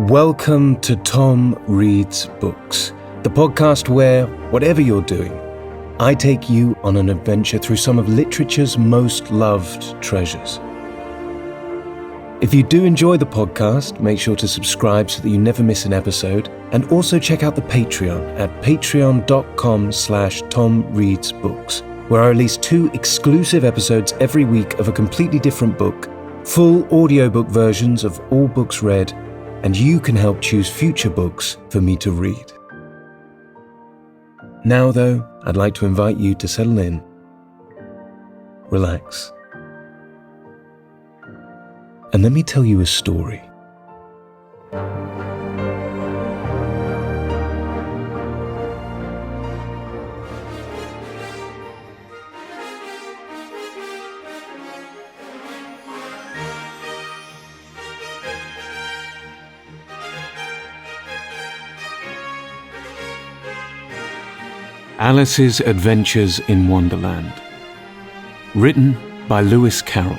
Welcome to Tom Reads Books, the podcast where, whatever you're doing, I take you on an adventure through some of literature's most loved treasures. If you do enjoy the podcast, make sure to subscribe so that you never miss an episode, and also check out the Patreon at patreon.com/TomReadsBooks, where I release 2 exclusive episodes every week of a completely different book, full audiobook versions of all books read, and you can help choose future books for me to read. Now, though, I'd like to invite you to settle in, relax, and let me tell you a story. Alice's Adventures in Wonderland. Written by Lewis Carroll.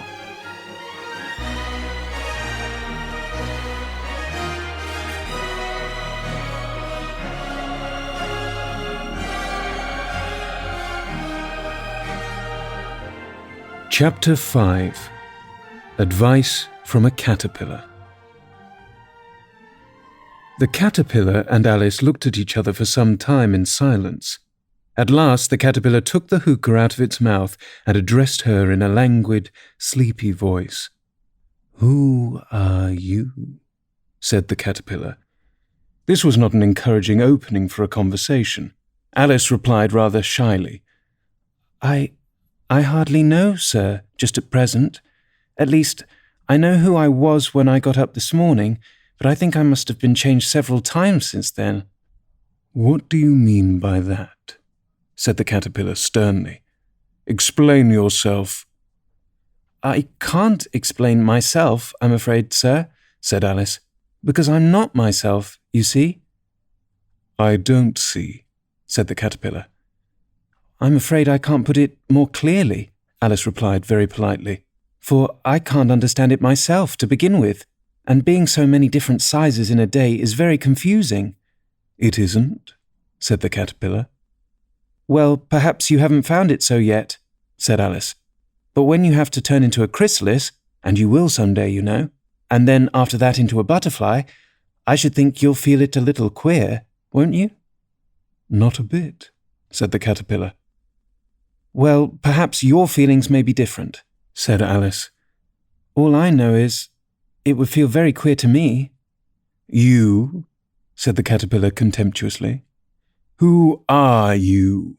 Chapter 5. Advice from a Caterpillar. The caterpillar and Alice looked at each other for some time in silence. At last the caterpillar took the hookah out of its mouth and addressed her in a languid, sleepy voice. "Who are you?" said the caterpillar. This was not an encouraging opening for a conversation. Alice replied rather shyly, I hardly know, sir, just at present. At least, I know who I was when I got up this morning, but I think I must have been changed several times since then." "What do you mean by that?" said the caterpillar sternly. "Explain yourself." "I can't explain myself, I'm afraid, sir," said Alice, "because I'm not myself, you see." "I don't see," said the caterpillar. "I'm afraid I can't put it more clearly," Alice replied very politely, "for I can't understand it myself to begin with, and being so many different sizes in a day is very confusing." "It isn't," said the caterpillar. "Well, perhaps you haven't found it so yet," said Alice. "But when you have to turn into a chrysalis, and you will some day, you know, and then after that into a butterfly, I should think you'll feel it a little queer, won't you?" "Not a bit," said the caterpillar. "Well, perhaps your feelings may be different," said Alice. "All I know is, it would feel very queer to me." "You?" said the caterpillar contemptuously. "Who are you?"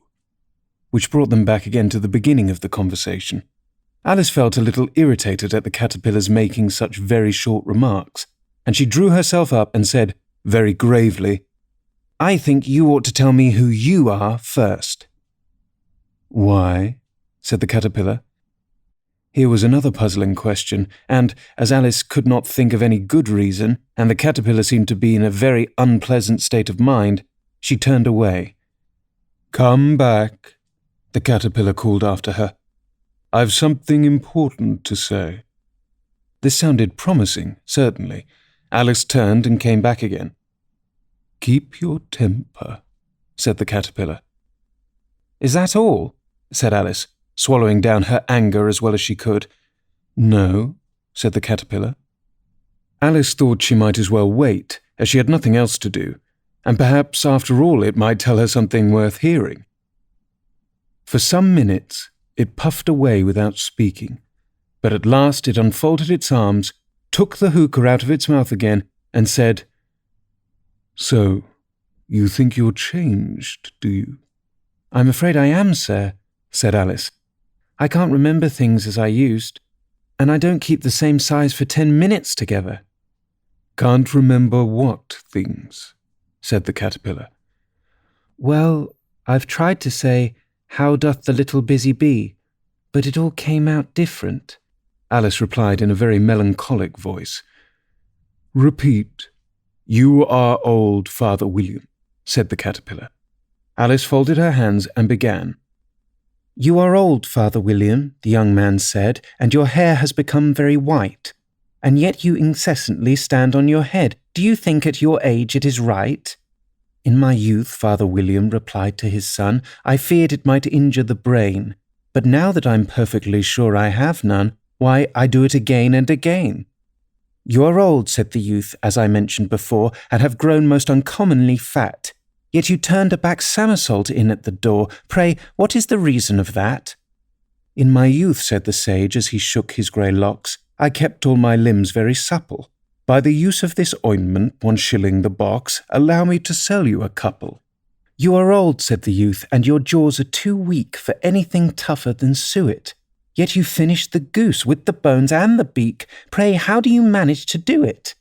Which brought them back again to the beginning of the conversation. Alice felt a little irritated at the caterpillar's making such very short remarks, and she drew herself up and said, very gravely, "I think you ought to tell me who you are first." "Why?" said the caterpillar. Here was another puzzling question, and, as Alice could not think of any good reason, and the caterpillar seemed to be in a very unpleasant state of mind, she turned away. "Come back," the caterpillar called after her. "I've something important to say." This sounded promising, certainly. Alice turned and came back again. "Keep your temper," said the caterpillar. "Is that all?" said Alice, swallowing down her anger as well as she could. "No," said the caterpillar. Alice thought she might as well wait, as she had nothing else to do, and perhaps after all it might tell her something worth hearing. For some minutes it puffed away without speaking, but at last it unfolded its arms, took the hookah out of its mouth again, and said, "So, you think you're changed, do you?" "I'm afraid I am, sir," said Alice. "I can't remember things as I used, and I don't keep the same size for 10 minutes together." "Can't remember what things?" said the caterpillar. "Well, I've tried to say, 'How doth the little busy bee?' but it all came out different," Alice replied in a very melancholic voice. "Repeat. You are old, Father William," said the caterpillar. Alice folded her hands and began. "You are old, Father William," the young man said, "and your hair has become very white. And yet you incessantly stand on your head, Do you think at your age it is right?" "In my youth," Father William replied to his son, "I feared it might injure the brain. But now that I'm perfectly sure I have none, why, I do it again and again." "You are old," said the youth, "as I mentioned before, and have grown most uncommonly fat. Yet you turned a back somersault in at the door. Pray, what is the reason of that?" "In my youth," said the sage, as he shook his grey locks, "I kept all my limbs very supple. By the use of this ointment, 1 shilling the box, allow me to sell you a couple." "You are old," said the youth, "and your jaws are too weak for anything tougher than suet. Yet you finished the goose with the bones and the beak. Pray, how do you manage to do it?"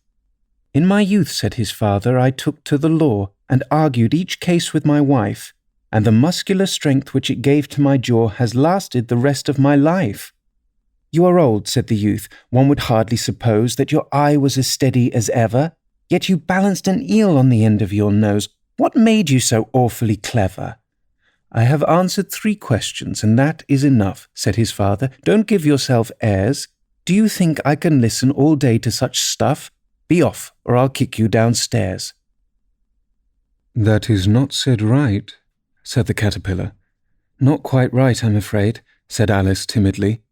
"In my youth," said his father, "I took to the law, and argued each case with my wife, and the muscular strength which it gave to my jaw has lasted the rest of my life." "You are old," said the youth. "One would hardly suppose that your eye was as steady as ever. Yet you balanced an eel on the end of your nose. What made you so awfully clever?" "I have answered 3 questions, and that is enough," said his father. "Don't give yourself airs. Do you think I can listen all day to such stuff? Be off, or I'll kick you downstairs." "That is not said right," said the caterpillar. "Not quite right, I'm afraid," said Alice timidly.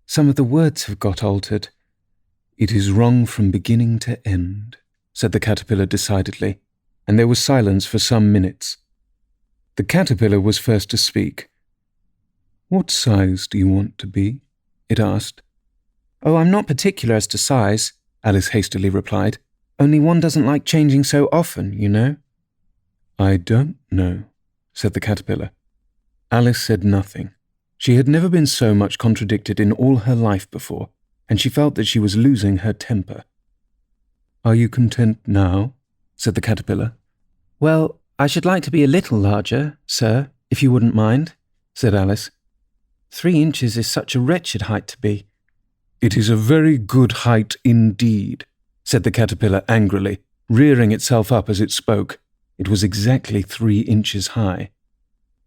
"Some of the words have got altered." "It is wrong from beginning to end," said the caterpillar decidedly, and there was silence for some minutes. The caterpillar was first to speak. "What size do you want to be?" it asked. "Oh, I'm not particular as to size," Alice hastily replied. "Only one doesn't like changing so often, you know." "I don't know," said the caterpillar. Alice said nothing. She had never been so much contradicted in all her life before, and she felt that she was losing her temper. "Are you content now?" said the caterpillar. "Well, I should like to be a little larger, sir, if you wouldn't mind," said Alice. 3 inches is such a wretched height to be." "It is a very good height indeed," said the caterpillar angrily, rearing itself up as it spoke. It was exactly 3 inches high.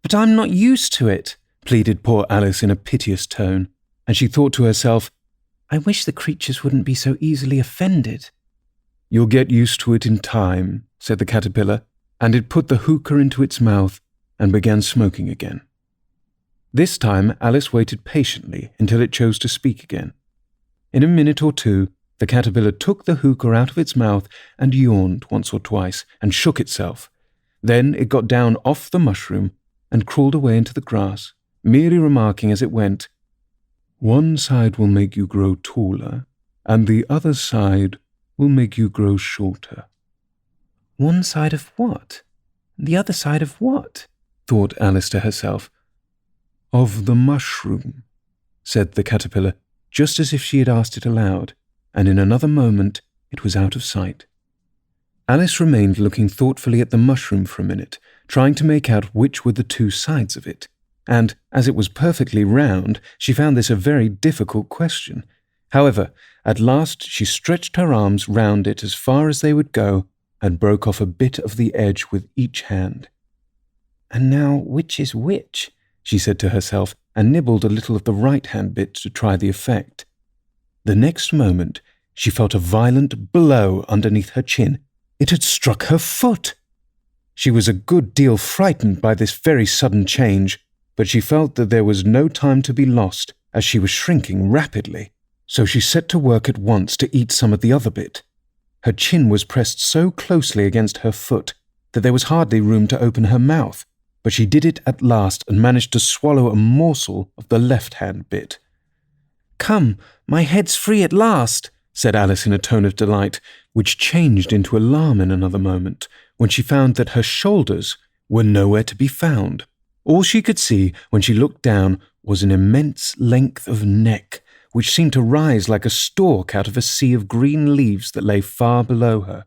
"But I'm not used to it," pleaded poor Alice in a piteous tone, and she thought to herself, "I wish the creatures wouldn't be so easily offended." "You'll get used to it in time," said the caterpillar, and it put the hookah into its mouth and began smoking again. This time Alice waited patiently until it chose to speak again. In a minute or 2, the caterpillar took the hookah out of its mouth and yawned once or twice and shook itself. Then it got down off the mushroom and crawled away into the grass, merely remarking as it went, "One side will make you grow taller, and the other side will make you grow shorter." "One side of what? The other side of what?" thought Alice to herself. "Of the mushroom," said the caterpillar, just as if she had asked it aloud, and in another moment it was out of sight. Alice remained looking thoughtfully at the mushroom for a minute, trying to make out which were the 2 sides of it, and, as it was perfectly round, she found this a very difficult question. However, at last she stretched her arms round it as far as they would go, and broke off a bit of the edge with each hand. "And now which is which?" she said to herself, and nibbled a little of the right-hand bit to try the effect. The next moment she felt a violent blow underneath her chin. It had struck her foot. She was a good deal frightened by this very sudden change, but she felt that there was no time to be lost, as she was shrinking rapidly, so she set to work at once to eat some of the other bit. Her chin was pressed so closely against her foot that there was hardly room to open her mouth, but she did it at last and managed to swallow a morsel of the left-hand bit. "Come, my head's free at last," said Alice in a tone of delight, which changed into alarm in another moment, when she found that her shoulders were nowhere to be found. All she could see when she looked down was an immense length of neck, which seemed to rise like a stalk out of a sea of green leaves that lay far below her.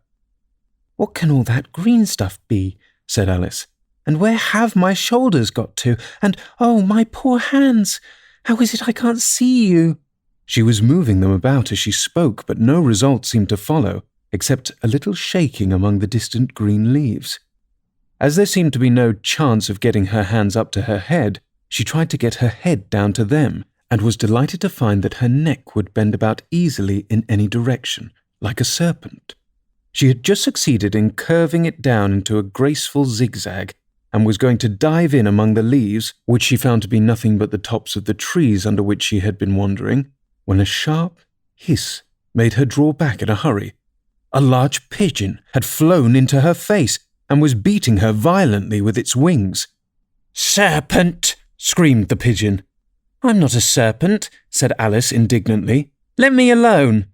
"What can all that green stuff be?" said Alice. "And where have my shoulders got to? And, oh, my poor hands! How is it I can't see you?" She was moving them about as she spoke, but no result seemed to follow, except a little shaking among the distant green leaves. As there seemed to be no chance of getting her hands up to her head, she tried to get her head down to them, and was delighted to find that her neck would bend about easily in any direction, like a serpent. She had just succeeded in curving it down into a graceful zigzag, and was going to dive in among the leaves, which she found to be nothing but the tops of the trees under which she had been wandering, when a sharp hiss made her draw back in a hurry. A large pigeon had flown into her face and was beating her violently with its wings. "Serpent!" screamed the pigeon. "I'm not a serpent," said Alice indignantly. "Let me alone."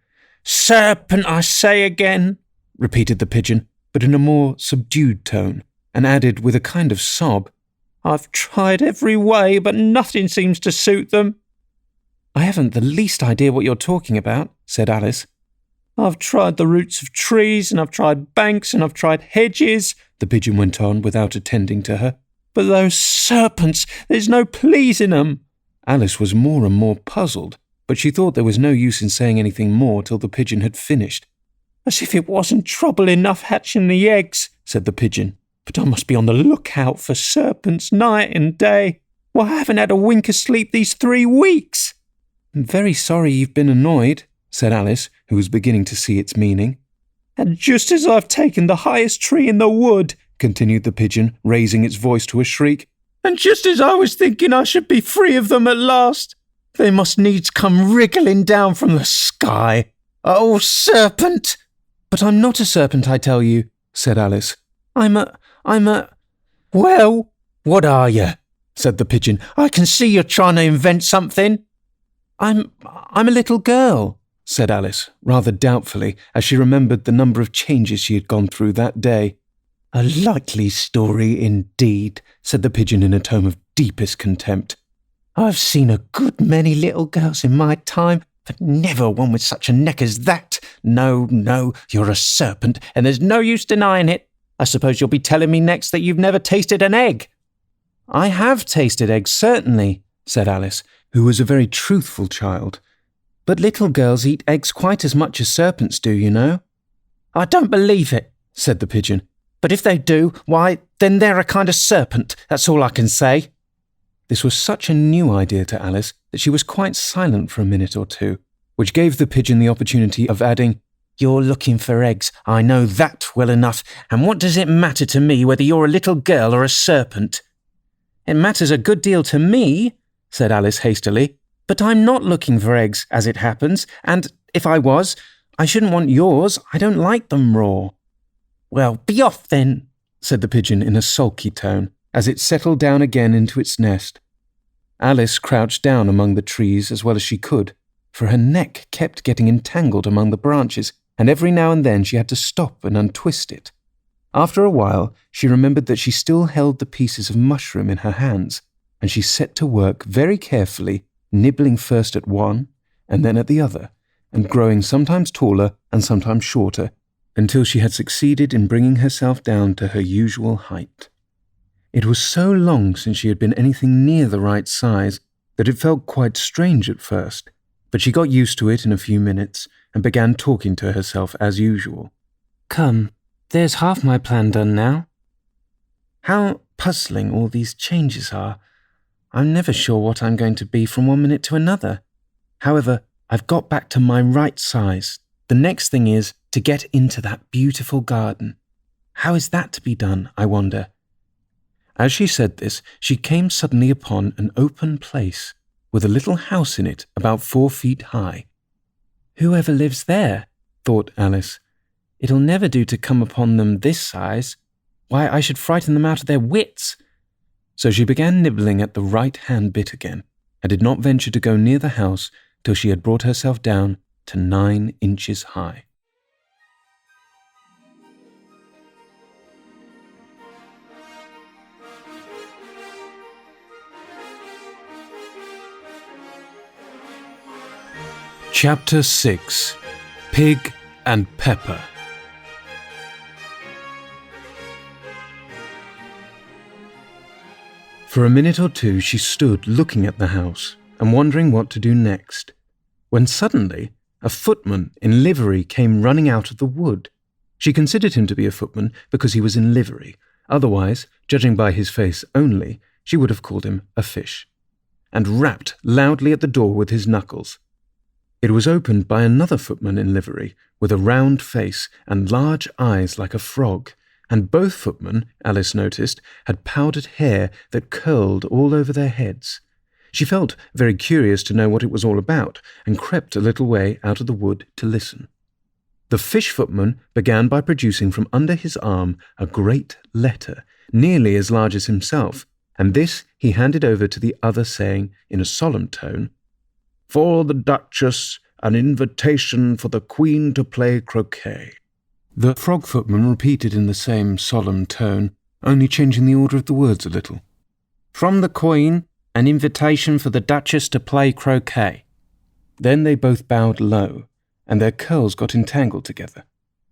"Serpent, I say again," repeated the pigeon, but in a more subdued tone, and added with a kind of sob, "I've tried every way, but nothing seems to suit them." "I haven't the least idea what you're talking about," said Alice. "I've tried the roots of trees, and I've tried banks, and I've tried hedges," the pigeon went on without attending to her. "But those serpents, there's no pleasing 'em." Alice was more and more puzzled, but she thought there was no use in saying anything more till the pigeon had finished. "As if it wasn't trouble enough hatching the eggs," said the pigeon. "But I must be on the lookout for serpents night and day. Why, I haven't had a wink of sleep these 3 weeks." "I'm very sorry you've been annoyed," said Alice, who was beginning to see its meaning. "And just as I've taken the highest tree in the wood," continued the pigeon, raising its voice to a shriek, "and just as I was thinking I should be free of them at last, they must needs come wriggling down from the sky. Oh, serpent!" "But I'm not a serpent, I tell you," said Alice. I'm a... "Well, what are you?" said the pigeon. "I can see you're trying to invent something." I'm a little girl," said Alice, rather doubtfully, as she remembered the number of changes she had gone through that day. "A likely story indeed," said the pigeon in a tone of deepest contempt. "I've seen a good many little girls in my time, but never one with such a neck as that. No, you're a serpent, and there's no use denying it. I suppose you'll be telling me next that you've never tasted an egg." "I have tasted eggs, certainly," said Alice, who was a very truthful child. "But little girls eat eggs quite as much as serpents do, you know." "I don't believe it," said the pigeon. "But if they do, why, then they're a kind of serpent, that's all I can say." This was such a new idea to Alice that she was quite silent for a minute or two, which gave the pigeon the opportunity of adding, "You're looking for eggs, I know that well enough, and what does it matter to me whether you're a little girl or a serpent?" "It matters a good deal to me," said Alice hastily, "but I'm not looking for eggs, as it happens, and if I was, I shouldn't want yours. I don't like them raw." "Well, be off then," said the pigeon in a sulky tone, as it settled down again into its nest. Alice crouched down among the trees as well as she could, for her neck kept getting entangled among the branches, and every now and then she had to stop and untwist it. After a while, she remembered that she still held the pieces of mushroom in her hands, and she set to work very carefully, nibbling first at one and then at the other, and growing sometimes taller and sometimes shorter, until she had succeeded in bringing herself down to her usual height. It was so long since she had been anything near the right size that it felt quite strange at first, but she got used to it in a few minutes and began talking to herself as usual. "Come, there's half my plan done now. How puzzling all these changes are. I'm never sure what I'm going to be from one minute to another. However, I've got back to my right size. The next thing is to get into that beautiful garden. How is that to be done, I wonder?" As she said this, she came suddenly upon an open place, with a little house in it about 4 feet high. "Whoever lives there?" thought Alice. "It'll never do to come upon them this size. Why, I should frighten them out of their wits." So she began nibbling at the right-hand bit again, and did not venture to go near the house till she had brought herself down to 9 inches high. Chapter 6. Pig and Pepper. For a minute or two she stood looking at the house and wondering what to do next, when suddenly a footman in livery came running out of the wood. She considered him to be a footman because he was in livery. Otherwise, judging by his face only, she would have called him a fish, and rapped loudly at the door with his knuckles. It was opened by another footman in livery, with a round face and large eyes like a frog, and both footmen, Alice noticed, had powdered hair that curled all over their heads. She felt very curious to know what it was all about, and crept a little way out of the wood to listen. The fish footman began by producing from under his arm a great letter, nearly as large as himself, and this he handed over to the other, saying, in a solemn tone, "For the Duchess, an invitation for the Queen to play croquet." The frog footman repeated in the same solemn tone, only changing the order of the words a little. "From the Queen, an invitation for the Duchess to play croquet." Then they both bowed low, and their curls got entangled together.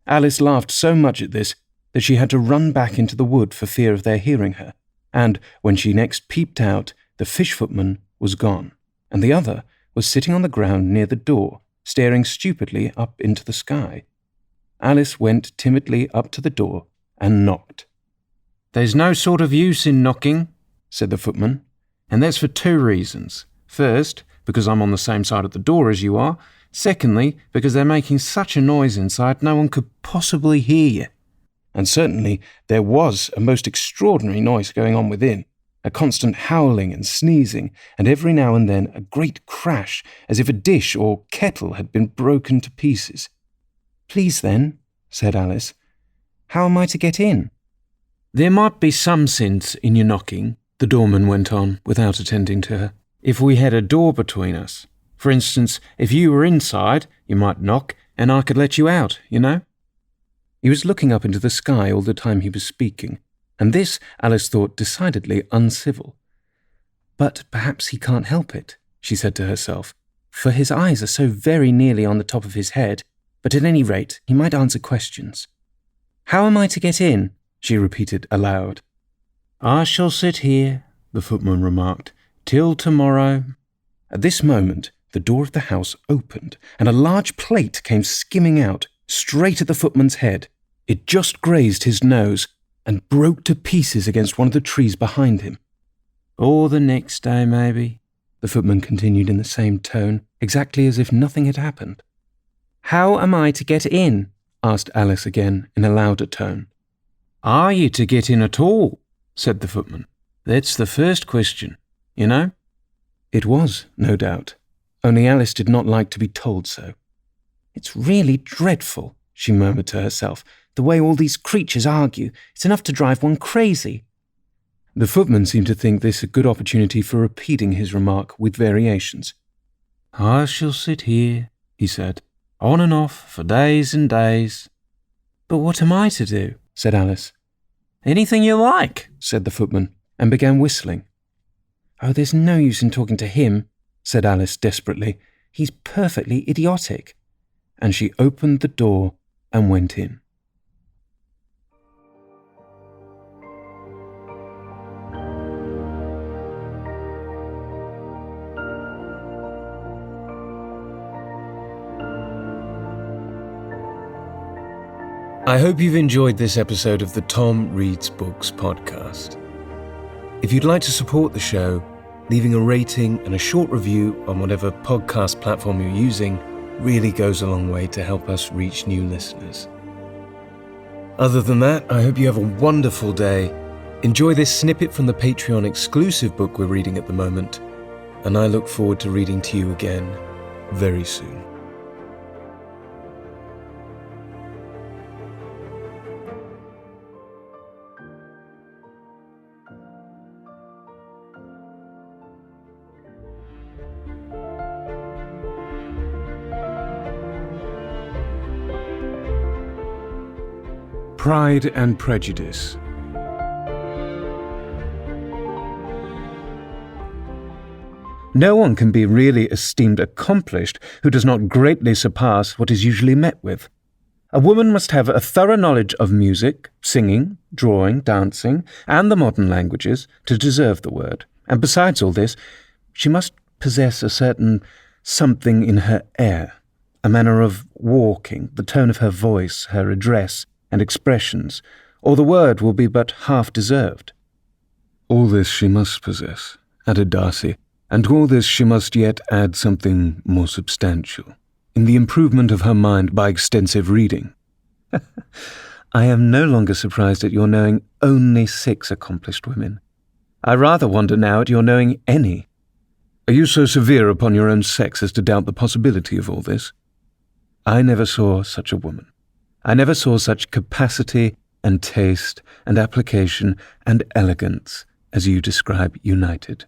Alice laughed so much at this that she had to run back into the wood for fear of their hearing her, and when she next peeped out, the fish footman was gone, and the other was sitting on the ground near the door, staring stupidly up into the sky. Alice went timidly up to the door and knocked. "There's no sort of use in knocking," said the footman, "and that's for 2 reasons. First, because I'm on the same side of the door as you are. Secondly, because they're making such a noise inside no one could possibly hear you." And certainly there was a most extraordinary noise going on within, a constant howling and sneezing, and every now and then a great crash, as if a dish or kettle had been broken to pieces. "Please then," said Alice, "how am I to get in?" "There might be some sense in your knocking," the doorman went on, without attending to her, "if we had a door between us. For instance, if you were inside, you might knock, and I could let you out, you know." He was looking up into the sky all the time he was speaking, and this Alice thought decidedly uncivil. "But perhaps he can't help it," she said to herself, "for his eyes are so very nearly on the top of his head, but at any rate he might answer questions. How am I to get in?" she repeated aloud. "I shall sit here," the footman remarked, "till tomorrow." At this moment the door of the house opened, and a large plate came skimming out, straight at the footman's head. It just grazed his nose, and broke to pieces against one of the trees behind him. "Or the next day, maybe," the footman continued in the same tone, exactly as if nothing had happened. "How am I to get in?" asked Alice again, in a louder tone. "Are you to get in at all?" said the footman. "That's the first question, you know." It was, no doubt, only Alice did not like to be told so. "It's really dreadful," she murmured to herself, "the way all these creatures argue. It's enough to drive one crazy." The footman seemed to think this a good opportunity for repeating his remark with variations. "I shall sit here," he said, "on and off for days and days." "But what am I to do?" said Alice. "Anything you like," said the footman, and began whistling. "Oh, there's no use in talking to him," said Alice desperately. "He's perfectly idiotic." And she opened the door and went in. I hope you've enjoyed this episode of the Tom Reads Books podcast. If you'd like to support the show, leaving a rating and a short review on whatever podcast platform you're using really goes a long way to help us reach new listeners. Other than that, I hope you have a wonderful day. Enjoy this snippet from the Patreon exclusive book we're reading at the moment, and I look forward to reading to you again very soon. Pride and Prejudice. No one can be really esteemed accomplished who does not greatly surpass what is usually met with. A woman must have a thorough knowledge of music, singing, drawing, dancing, and the modern languages to deserve the word. And besides all this, she must possess a certain something in her air, a manner of walking, the tone of her voice, her address, and expressions, or the word will be but half deserved. All this she must possess, added Darcy, And to all this she must yet add something more substantial, in the improvement of her mind by extensive reading. I am no longer surprised at your knowing only 6 accomplished women. I rather wonder now at your knowing any. Are you so severe upon your own sex as to doubt the possibility of all this? I never saw such a woman. I never saw such capacity and taste and application and elegance as you describe united.